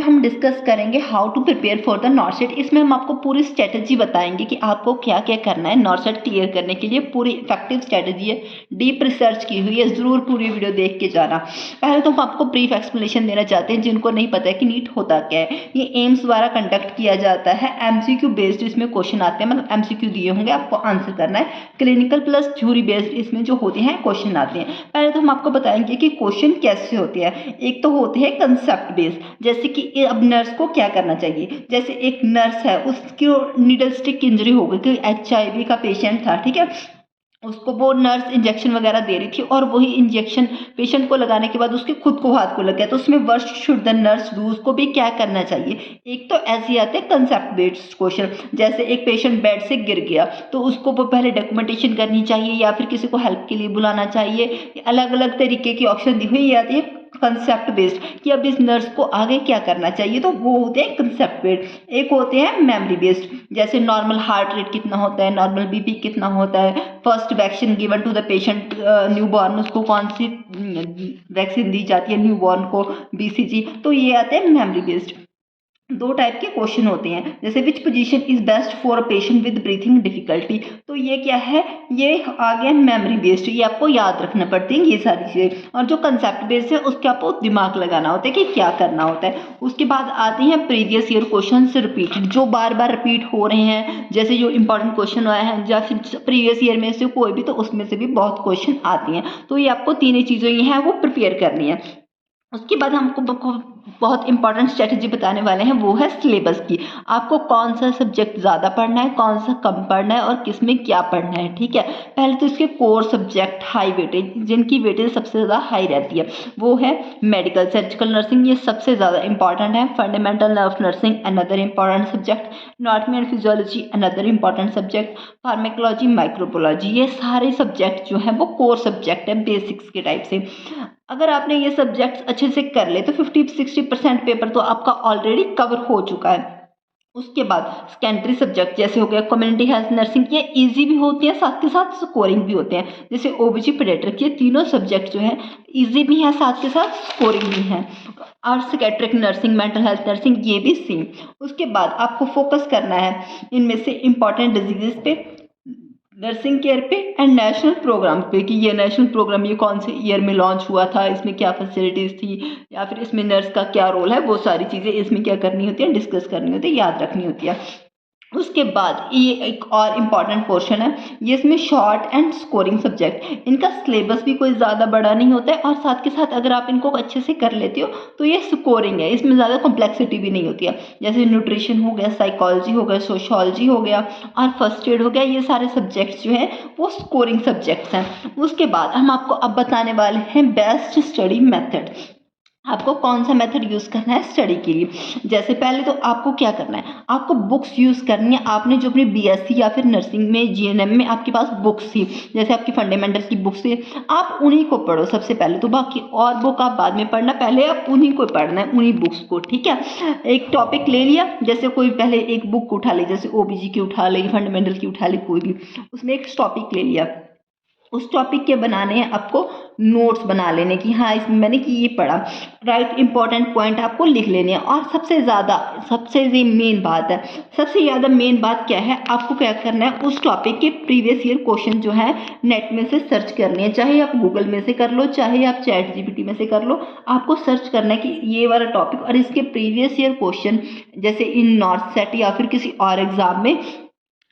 हम डिस्कस करेंगे how to prepare for the NORCET. इसमें हम आपको पूरी स्ट्रेटजी बताएंगे कि आपको क्या क्या करना है नॉर्सेट क्लियर करने के लिए। पूरी इफेक्टिव स्ट्रेटजी है, डीप रिसर्च की हुई है, ज़रूर पूरी वीडियो देख के जाना। पहले तो हम आपको ब्रीफ एक्सप्लेनेशन देना चाहते हैं जिनको नहीं पता है कि नीट होता क्या है। ये एम्स द्वारा कंडक्ट किया जाता है, एमसीक्यू बेस्ड इसमें क्वेश्चन आते हैं, मतलब एमसीक्यू दिए होंगे, आपको आंसर करना है। क्लिनिकल प्लस थ्योरी बेस्ड इसमें जो होते हैं क्वेश्चन आते हैं। पहले तो हम आपको बताएंगे कि क्वेश्चन कैसे होते हैं। एक तो होते हैं कंसेप्ट बेस्ड, जैसे कि अब नर्स को क्या करना चाहिए। जैसे एक नर्स है, उसकी नीडल स्टिक इंजरी हो गई, कि HIV का पेशेंट था, ठीक है, उसको वो नर्स इंजेक्शन वगैरह दे रही थी और वही इंजेक्शन पेशेंट को लगाने के बाद उसके खुद को हाथ को लग गया, तो उसमें what should the nurse do, उसको भी क्या करना चाहिए। एक तो ऐसे आते हैं कंसेप्ट बेस्ड क्वेश्चन, जैसे एक पेशेंट बेड से गिर गया तो उसको वो पहले डॉक्यूमेंटेशन करनी चाहिए या फिर किसी को हेल्प के लिए बुलाना चाहिए। अलग अलग तरीके की ऑप्शन दी हुई आती है कंसेप्ट बेस्ड, कि अब इस नर्स को आगे क्या करना चाहिए, तो वो होते हैं कंसेप्ट बेस्ड। एक होते हैं मेमोरी बेस्ड, जैसे नॉर्मल हार्ट रेट कितना होता है, नॉर्मल बीपी कितना होता है, first vaccine given to the patient newborn, उसको कौन सी वैक्सीन दी जाती है न्यूबॉर्न को, BCG। तो ये आते हैं मेमोरी बेस्ड। दो टाइप के क्वेश्चन होते हैं, जैसे which position is best for a patient with breathing difficulty, तो ये क्या है, ये आ गया मेमोरी बेस्ड, ये आपको याद रखना पड़ती है ये सारी चीज़ें। और जो कंसेप्ट बेस्ड है उसके आपको दिमाग लगाना होता है कि क्या करना होता है। उसके बाद आते हैं प्रीवियस ईयर क्वेश्चन से रिपीटेड, जो बार बार रिपीट हो रहे हैं, जैसे जो इंपॉर्टेंट क्वेश्चन आए हैं या फिर प्रीवियस ईयर में से कोई भी, तो उसमें से भी बहुत क्वेश्चन आते हैं। तो ये आपको तीनों चीज़ें ये हैं वो प्रिपेयर करनी है। उसके बाद हमको बहुत इंपॉर्टेंट स्ट्रेटजी बताने वाले हैं, वो है सिलेबस की। आपको कौन सा सब्जेक्ट ज़्यादा पढ़ना है, कौन सा कम पढ़ना है और किस में क्या पढ़ना है, ठीक है। पहले तो इसके कोर सब्जेक्ट हाई वेटेज, जिनकी वेटेज सबसे ज़्यादा हाई रहती है, वो है मेडिकल सर्जिकल नर्सिंग, ये सबसे ज़्यादा इंपॉर्टेंट है। Fundamental nerve nursing another important subject, anatomy and physiology another important subject, pharmacology, microbiology, ये सारे सब्जेक्ट जो हैं वो कोर सब्जेक्ट है बेसिक्स के टाइप से। अगर आपने ये सब्जेक्ट्स अच्छे से कर ले तो 50-60% पेपर तो आपका ऑलरेडी कवर हो चुका है। उसके बाद सेकेंडरी सब्जेक्ट जैसे हो गया कम्युनिटी हेल्थ नर्सिंग, ये इजी भी होती है, साथ के साथ स्कोरिंग भी होते हैं। जैसे OBG पीडियाट्रिक, ये तीनों सब्जेक्ट जो है इजी भी है, साथ के साथ स्कोरिंग भी है। और psychiatric nursing, mental health nursing, ये भी सेम। उसके बाद आपको फोकस करना है इनमें से इंपॉर्टेंट डिजीजेस पे, नर्सिंग केयर पे एंड नेशनल प्रोग्राम पे, कि ये नेशनल प्रोग्राम ये कौन से ईयर में लॉन्च हुआ था, इसमें क्या फैसिलिटीज़ थी, या फिर इसमें नर्स का क्या रोल है, वो सारी चीज़ें इसमें क्या करनी होती है, डिस्कस करनी होती है, याद रखनी होती है। उसके बाद ये एक और इम्पॉर्टेंट पोर्शन है, ये इसमें शॉर्ट एंड स्कोरिंग सब्जेक्ट, इनका सिलेबस भी कोई ज़्यादा बड़ा नहीं होता है, और साथ के साथ अगर आप इनको अच्छे से कर लेते हो तो ये स्कोरिंग है, इसमें ज़्यादा कॉम्प्लेक्सिटी भी नहीं होती है। जैसे न्यूट्रिशन हो गया, साइकोलॉजी हो गया, सोशोलॉजी हो गया और फर्स्ट एड हो गया, ये सारे सब्जेक्ट्स जो हैं वो स्कोरिंग सब्जेक्ट्स हैं। उसके बाद हम आपको अब बताने वाले हैं बेस्ट स्टडी मेथड, आपको कौन सा मेथड यूज़ करना है स्टडी के लिए। जैसे पहले तो आपको क्या करना है, आपको बुक्स यूज़ करनी है। आपने जो अपनी BSc या फिर नर्सिंग में GNM में आपके पास बुक्स थी, जैसे आपकी फंडामेंटल की बुक्स थी, आप उन्हीं को पढ़ो सबसे पहले तो, बाकी और बुक आप बाद में पढ़ना, पहले आप उन्हीं को पढ़ना है, उन्हीं बुक्स को, ठीक है। एक टॉपिक ले लिया, जैसे कोई पहले एक बुक उठा ली, जैसे OBG की उठा ली, फंडामेंटल की उठा ली, कोई भी, उसमें एक टॉपिक ले लिया, उस टॉपिक के बनाने हैं आपको नोट्स बना लेने की, हाँ इसमें मैंने कि ये पढ़ा, राइट, इंपॉर्टेंट पॉइंट आपको लिख लेने हैं। और सबसे मेन बात है, सबसे ज़्यादा मेन बात क्या है, आपको क्या करना है, उस टॉपिक के प्रीवियस ईयर क्वेश्चन जो है नेट में से सर्च करने हैं, चाहे आप गूगल में से कर लो, चाहे आप ChatGPT में से कर लो। आपको सर्च करना है कि ये वाला टॉपिक और इसके प्रीवियस ईयर क्वेश्चन, जैसे इन नॉर्थ सेट या फिर किसी और एग्जाम में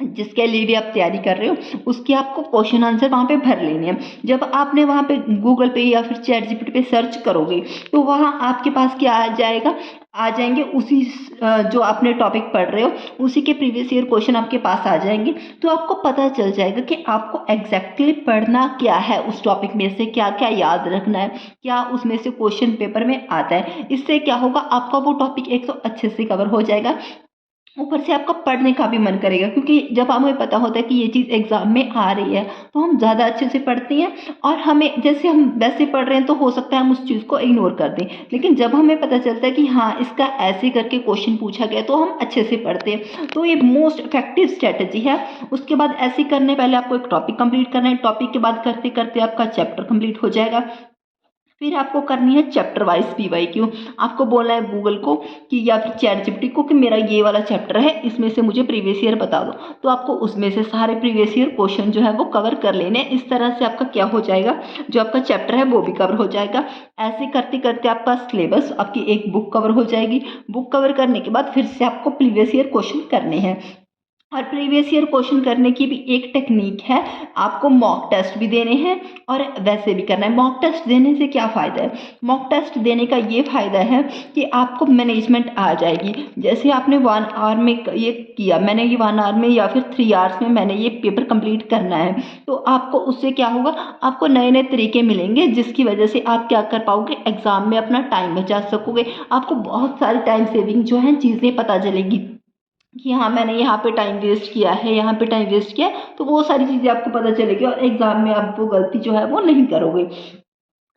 जिसके लिए भी आप तैयारी कर रहे हो, उसके आपको क्वेश्चन आंसर वहाँ पे भर लेने हैं। जब आपने वहाँ पे गूगल पे या फिर ChatGPT पे सर्च करोगे तो वहाँ आपके पास क्या आ जाएगा, आ जाएंगे उसी जो आपने टॉपिक पढ़ रहे हो उसी के प्रीवियस ईयर क्वेश्चन आपके पास आ जाएंगे। तो आपको पता चल जाएगा कि आपको एग्जैक्टली पढ़ना क्या है, उस टॉपिक में से क्या क्या याद रखना है, क्या उसमें से क्वेश्चन पेपर में आता है। इससे क्या होगा, आपका वो टॉपिक एक तो अच्छे से कवर हो जाएगा, ऊपर से आपका पढ़ने का भी मन करेगा, क्योंकि जब हमें पता होता है कि ये चीज़ एग्जाम में आ रही है तो हम ज़्यादा अच्छे से पढ़ते हैं। और हमें जैसे हम वैसे पढ़ रहे हैं तो हो सकता है हम उस चीज़ को इग्नोर कर दें, लेकिन जब हमें पता चलता है कि हाँ इसका ऐसे करके क्वेश्चन पूछा गया तो हम अच्छे से पढ़ते हैं। तो ये मोस्ट इफेक्टिव स्ट्रेटजी है। उसके बाद ऐसे करने पहले आपको एक टॉपिक कंप्लीट करना है, टॉपिक के बाद करते करते आपका चैप्टर कंप्लीट हो जाएगा। फिर आपको करनी है चैप्टर वाइज पीवाईक्यू। आपको बोलना है गूगल को कि या फिर चैट जीपीटी को कि मेरा ये वाला चैप्टर है, इसमें से मुझे प्रीवियस ईयर बता दो। तो आपको उसमें से सारे प्रीवियस ईयर क्वेश्चन जो है वो कवर कर लेने हैं। इस तरह से आपका क्या हो जाएगा, जो आपका चैप्टर है वो भी कवर हो जाएगा। ऐसे करते करते आपका सिलेबस, आपकी एक बुक कवर हो जाएगी। बुक कवर करने के बाद फिर से आपको प्रीवियस ईयर क्वेश्चन करने हैं। और प्रीवियस ईयर क्वेश्चन करने की भी एक टेक्निक है, आपको मॉक टेस्ट भी देने हैं और वैसे भी करना है। मॉक टेस्ट देने से क्या फ़ायदा है, मॉक टेस्ट देने का ये फ़ायदा है कि आपको मैनेजमेंट आ जाएगी। जैसे आपने 1 आवर में ये किया, मैंने ये 1 आवर में या फिर 3 आवर्स में मैंने ये पेपर कंप्लीट करना है, तो आपको उससे क्या होगा, आपको नए नए तरीके मिलेंगे जिसकी वजह से आप क्या कर पाओगे, एग्ज़ाम में अपना टाइम बचा सकोगे। आपको बहुत सारी टाइम सेविंग जो है चीज़ें पता चलेगी कि हाँ मैंने यहाँ पे टाइम वेस्ट किया है, यहाँ पे टाइम वेस्ट किया, तो वो सारी चीज़ें आपको पता चलेगी और एग्ज़ाम में आप वो गलती जो है वो नहीं करोगे।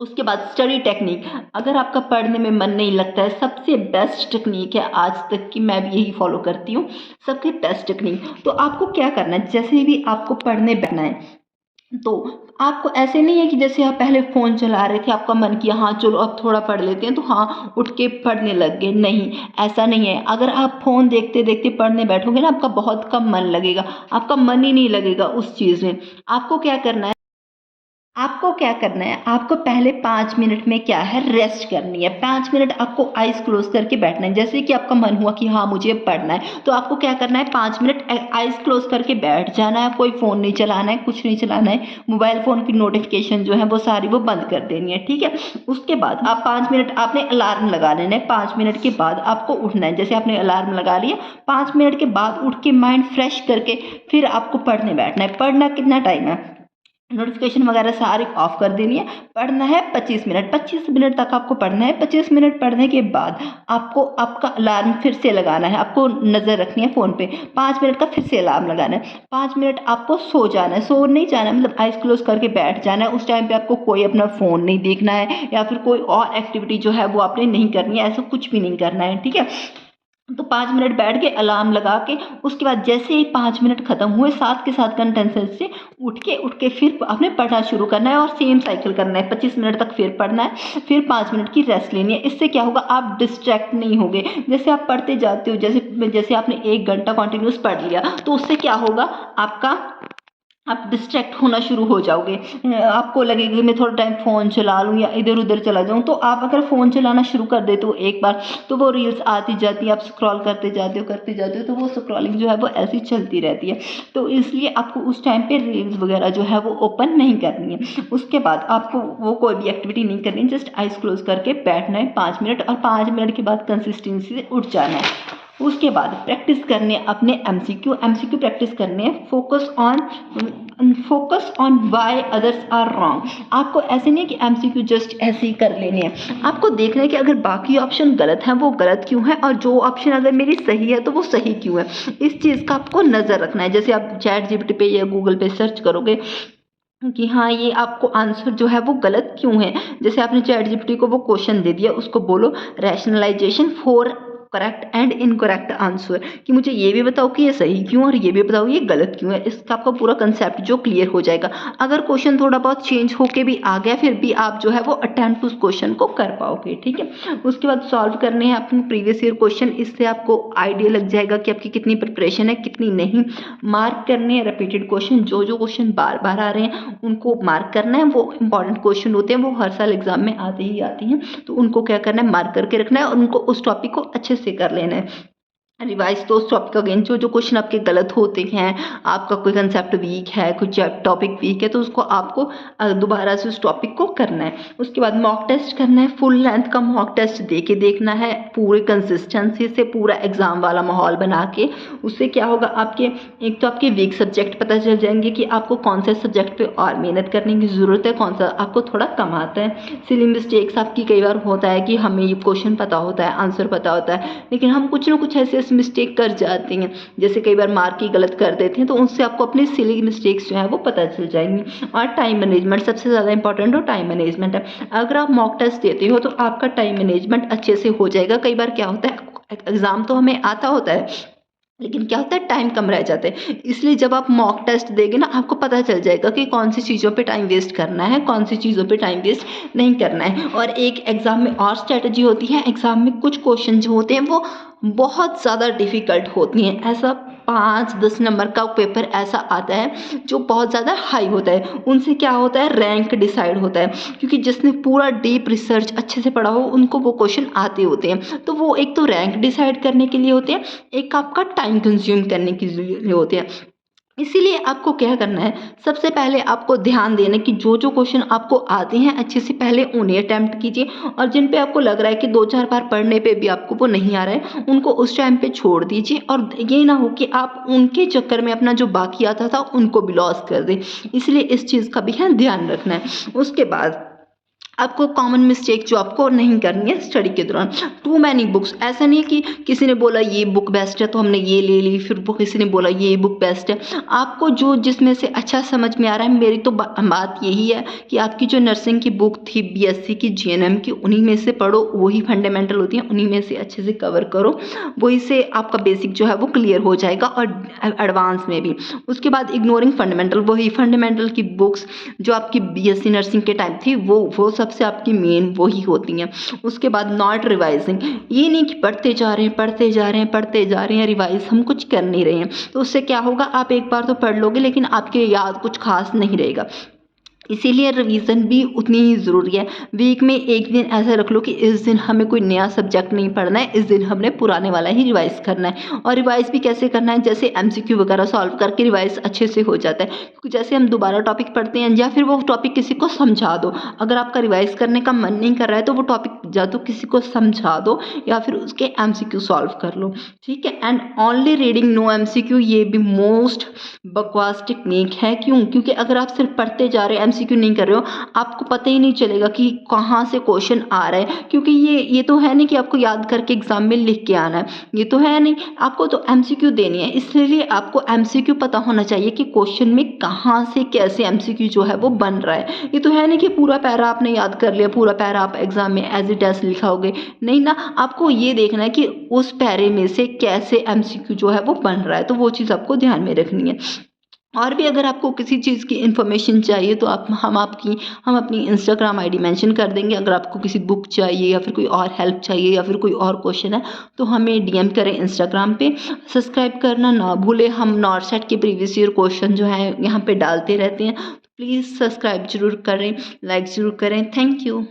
उसके बाद स्टडी टेक्निक, अगर आपका पढ़ने में मन नहीं लगता है, सबसे बेस्ट टेक्निक है आज तक की, मैं भी यही फॉलो करती हूँ, सबसे बेस्ट टेक्निक। तो आपको क्या करना है, जैसे भी आपको पढ़ने बैठना है तो आपको ऐसे नहीं है कि जैसे आप पहले फ़ोन चला रहे थे, आपका मन किया हाँ चलो अब थोड़ा पढ़ लेते हैं, तो हाँ उठ के पढ़ने लग गए, नहीं ऐसा नहीं है। अगर आप फ़ोन देखते देखते पढ़ने बैठोगे ना, आपका बहुत कम मन लगेगा, आपका मन ही नहीं लगेगा उस चीज़ में। आपको क्या करना है, आपको क्या करना है, आपको पहले 5 मिनट में क्या है, रेस्ट करनी है। 5 मिनट आपको आइज़ क्लोज करके बैठना है। जैसे कि आपका मन हुआ कि हाँ मुझे पढ़ना है, तो आपको क्या करना है, 5 मिनट आइज़ क्लोज करके बैठ जाना है। कोई फ़ोन नहीं चलाना है, कुछ नहीं चलाना है। मोबाइल फ़ोन की नोटिफिकेशन जो है वो सारी वो बंद कर देनी है, ठीक है। उसके बाद आप 5 मिनट आपने अलार्म लगा लेना है। 5 मिनट के बाद आपको उठना है। जैसे आपने अलार्म लगा लिया, 5 मिनट के बाद उठ के माइंड फ्रेश करके फिर आपको पढ़ने बैठना है। पढ़ना कितना टाइम है, नोटिफिकेशन वगैरह सारी ऑफ कर देनी है। पढ़ना है 25 मिनट, 25 मिनट तक आपको पढ़ना है। 25 मिनट पढ़ने के बाद आपको आपका अलार्म फिर से लगाना है, आपको नज़र रखनी है फ़ोन पे। 5 मिनट का फिर से अलार्म लगाना है। 5 मिनट आपको सो जाना है, सो नहीं जाना है, मतलब आइज़ क्लोज करके बैठ जाना है। उस टाइम पे आपको कोई अपना फ़ोन नहीं देखना है या फिर कोई और एक्टिविटी जो है वो आपने नहीं करनी है, ऐसा कुछ भी नहीं करना है, ठीक है। तो 5 मिनट बैठ के अलार्म लगा के उसके बाद जैसे ही 5 मिनट ख़त्म हुए, साथ के साथ कंटेंशन से उठ के फिर आपने पढ़ना शुरू करना है और सेम साइकिल करना है। 25 मिनट तक फिर पढ़ना है, फिर 5 मिनट की रेस्ट लेनी है। इससे क्या होगा, आप डिस्ट्रैक्ट नहीं होगे। जैसे आप पढ़ते जाते हो, जैसे जैसे आपने 1 घंटा कंटिन्यूस पढ़ लिया, तो उससे क्या होगा, आपका आप डिस्ट्रैक्ट होना शुरू हो जाओगे। आपको लगेगा कि मैं थोड़ा टाइम फ़ोन चला लूँ या इधर उधर चला जाऊँ। तो आप अगर फ़ोन चलाना शुरू कर देते हो एक बार, तो वो रील्स आती जाती हैं, आप स्क्रॉल करते जाते हो, तो वो स्क्रॉलिंग जो है वो ऐसी चलती रहती है। तो इसलिए आपको उस टाइम पे रील्स वगैरह जो है वो ओपन नहीं करनी है। उसके बाद आपको वो कोई भी एक्टिविटी नहीं करनी है, जस्ट आइज़ क्लोज करके बैठना है 5 मिनट और 5 मिनट के बाद कंसिस्टेंसी से उठ जाना है। उसके बाद प्रैक्टिस करने अपने एमसीक्यू प्रैक्टिस करने हैं। Focus on why others are wrong. आपको ऐसे नहीं है कि एमसीक्यू जस्ट ऐसे ही कर लेने हैं, आपको देखना है कि अगर बाकी ऑप्शन गलत हैं वो गलत क्यों है, और जो ऑप्शन अगर मेरी सही है तो वो सही क्यों है। इस चीज़ का आपको नज़र रखना है। जैसे आप चैट जीपीटी पे या गूगल पे सर्च करोगे कि हाँ ये आपको आंसर जो है वो गलत क्यों है। जैसे आपने चैट जीपीटी को वो क्वेश्चन दे दिया, उसको बोलो rationalisation for correct and incorrect answer, कि मुझे ये भी बताओ कि ये सही क्यों और ये भी बताओ ये गलत क्यों है। इसका आपका पूरा कंसेप्ट जो क्लियर हो जाएगा। अगर क्वेश्चन थोड़ा बहुत चेंज होके भी आ गया, फिर भी आप जो है वो अटेम्प्ट उस क्वेश्चन को कर पाओगे, ठीक है। उसके बाद सॉल्व करने हैं अपने प्रीवियस ईयर क्वेश्चन। इससे आपको आइडिया लग जाएगा कि आपकी कितनी प्रिपरेशन है कितनी नहीं। मार्क करने हैं रिपीटेड क्वेश्चन, जो जो क्वेश्चन बार बार आ रहे हैं उनको मार्क करना है। वो इंपॉर्टेंट क्वेश्चन होते हैं, वो हर साल एग्जाम में आते ही आते हैं, तो उनको क्या करना है, मार्क करके रखना है और उनको उस टॉपिक को अच्छे से कर लेना है। रिवाइज तो उस टॉपिक अगेन, जो जो क्वेश्चन आपके गलत होते हैं, आपका कोई कंसेप्ट वीक है, कुछ टॉपिक वीक है, तो उसको आपको दोबारा से उस टॉपिक को करना है। उसके बाद मॉक टेस्ट करना है, फुल लेंथ का मॉक टेस्ट दे के देखना है पूरे कंसिस्टेंसी से, पूरा एग्जाम वाला माहौल बना के। उससे क्या होगा, आपके एक तो आपके वीक सब्जेक्ट पता चल जाएंगे कि आपको कौन से सब्जेक्ट पे और मेहनत करने की ज़रूरत है, कौन सा आपको थोड़ा कम आता है। सिली मिस्टेक्स आपकी कई बार होता है कि हमें ये क्वेश्चन पता होता है, आंसर पता होता है, लेकिन हम कुछ ना कुछ ऐसे मिस्टेक कर जाते हैं। जैसे कई बार मार्क ही गलत कर देते हैं, तो उनसे आपको अपनी सिली मिस्टेक्स जो है वो पता चल जाएंगी। और टाइम मैनेजमेंट सबसे ज़्यादा इंपॉर्टेंट हो, टाइम मैनेजमेंट है। अगर आप मॉक टेस्ट देते हो तो आपका टाइम मैनेजमेंट अच्छे से हो जाएगा। कई बार क्या होता है, एग्ज़ाम तो हमें आता होता है लेकिन क्या होता है टाइम कम रह जाता है। इसलिए जब आप मॉक टेस्ट देंगे ना आपको पता चल जाएगा कि कौन सी चीज़ों पे टाइम वेस्ट करना है, कौन सी चीज़ों पे टाइम वेस्ट नहीं करना है। और एक एग्ज़ाम में और स्ट्रैटेजी होती है, एग्ज़ाम में कुछ क्वेश्चन जो होते हैं वो बहुत ज़्यादा डिफ़िकल्ट होती हैं। ऐसा 5-10 नंबर का पेपर ऐसा आता है जो बहुत ज़्यादा हाई होता है। उनसे क्या होता है रैंक डिसाइड होता है, क्योंकि जिसने पूरा डीप रिसर्च अच्छे से पढ़ा हो उनको वो क्वेश्चन आते होते हैं। तो वो एक तो रैंक डिसाइड करने के लिए होते हैं, एक आपका टाइम कंज्यूम करने के लिए होते हैं। इसीलिए आपको क्या करना है, सबसे पहले आपको ध्यान देना कि जो क्वेश्चन आपको आते हैं अच्छे से पहले उन्हें अटेम्प्ट कीजिए, और जिन पे आपको लग रहा है कि 2-4 बार पढ़ने पे भी आपको वो नहीं आ रहा है उनको उस टाइम पे छोड़ दीजिए। और ये ना हो कि आप उनके चक्कर में अपना जो बाकी आता था उनको भी लॉस कर दें। इसलिए इस चीज़ का भी है ध्यान रखना है। उसके बाद आपको कॉमन मिस्टेक जो आपको नहीं करनी है स्टडी के दौरान, टू मैनी बुक्स। ऐसा नहीं है कि किसी ने बोला ये बुक बेस्ट है तो हमने ये ले ली, फिर वो किसी ने बोला ये बुक बेस्ट है। आपको जो जिसमें से अच्छा समझ में आ रहा है, मेरी तो बात यही है कि आपकी जो नर्सिंग की बुक थी बीएससी की जीएनएम की, उन्हीं में से पढ़ो, वही फंडामेंटल होती हैं, उन्हीं में से अच्छे से कवर करो। वही से आपका बेसिक जो है वो क्लियर हो जाएगा, और एडवांस में भी। उसके बाद इग्नोरिंग फंडामेंटल, वही फंडामेंटल की बुक्स जो आपकी बीएससी नर्सिंग के टाइम थी वो सबसे आपकी मेन वही होती हैं। उसके बाद नॉट रिवाइजिंग, ये नहीं कि पढ़ते जा रहे हैं पढ़ते जा रहे हैं पढ़ते जा रहे हैं, रिवाइज हम कुछ कर नहीं रहे हैं। तो उससे क्या होगा, आप एक बार तो पढ़ लोगे लेकिन आपके याद कुछ खास नहीं रहेगा। इसीलिए रिवीजन भी उतनी ही ज़रूरी है। वीक में एक दिन ऐसा रख लो कि इस दिन हमें कोई नया सब्जेक्ट नहीं पढ़ना है, इस दिन हमने पुराने वाला ही रिवाइज़ करना है। और रिवाइज़ भी कैसे करना है, जैसे एमसीक्यू वगैरह सॉल्व करके रिवाइज़ अच्छे से हो जाता है। क्योंकि जैसे हम दोबारा टॉपिक पढ़ते हैं या फिर वो टॉपिक किसी को समझा दो, अगर आपका रिवाइज़ करने का मन नहीं कर रहा है तो वो टॉपिक या तो किसी को समझा दो या फिर उसके एमसीक्यू सॉल्व कर लो, ठीक है। And only reading no MCQ, ये भी मोस्ट बकवास टेक्निक है। क्यों? क्योंकि अगर आप सिर्फ पढ़ते जा रहे हैं एमसीक्यू नहीं कर रहे हो, आपको पता ही नहीं चलेगा कि कहाँ से क्वेश्चन आ रहा है। क्योंकि ये तो है नहीं कि आपको याद करके एग्जाम में लिख के आना है, ये तो है नहीं, आपको तो एमसीक्यू देनी है। इसलिए आपको एमसीक्यू पता होना चाहिए कि क्वेश्चन में कहाँ से कैसे एमसीक्यू जो है वो बन रहा है। ये तो है नहीं कि पूरा पैरा आपने याद कर लिया, पूरा पैरा आप एग्जाम में एज इट एज लिखाओगे, नहीं ना। आपको ये देखना है कि उस पैरे में से कैसे एमसीक्यू जो है वो बन रहा है, तो वो चीज़ आपको ध्यान में रखनी है। और भी अगर आपको किसी चीज़ की इन्फॉर्मेशन चाहिए तो हम अपनी इंस्टाग्राम आईडी मेंशन कर देंगे। अगर आपको किसी बुक चाहिए या फिर कोई और हेल्प चाहिए या फिर कोई और क्वेश्चन है तो हमें डीएम करें इंस्टाग्राम पे। सब्सक्राइब करना ना भूलें, हम नॉर्सेट के प्रीवियस ईयर क्वेश्चन जो है यहाँ पे डालते रहते हैं, तो प्लीज़ सब्सक्राइब जरूर करें, लाइक ज़रूर करें। Thank you.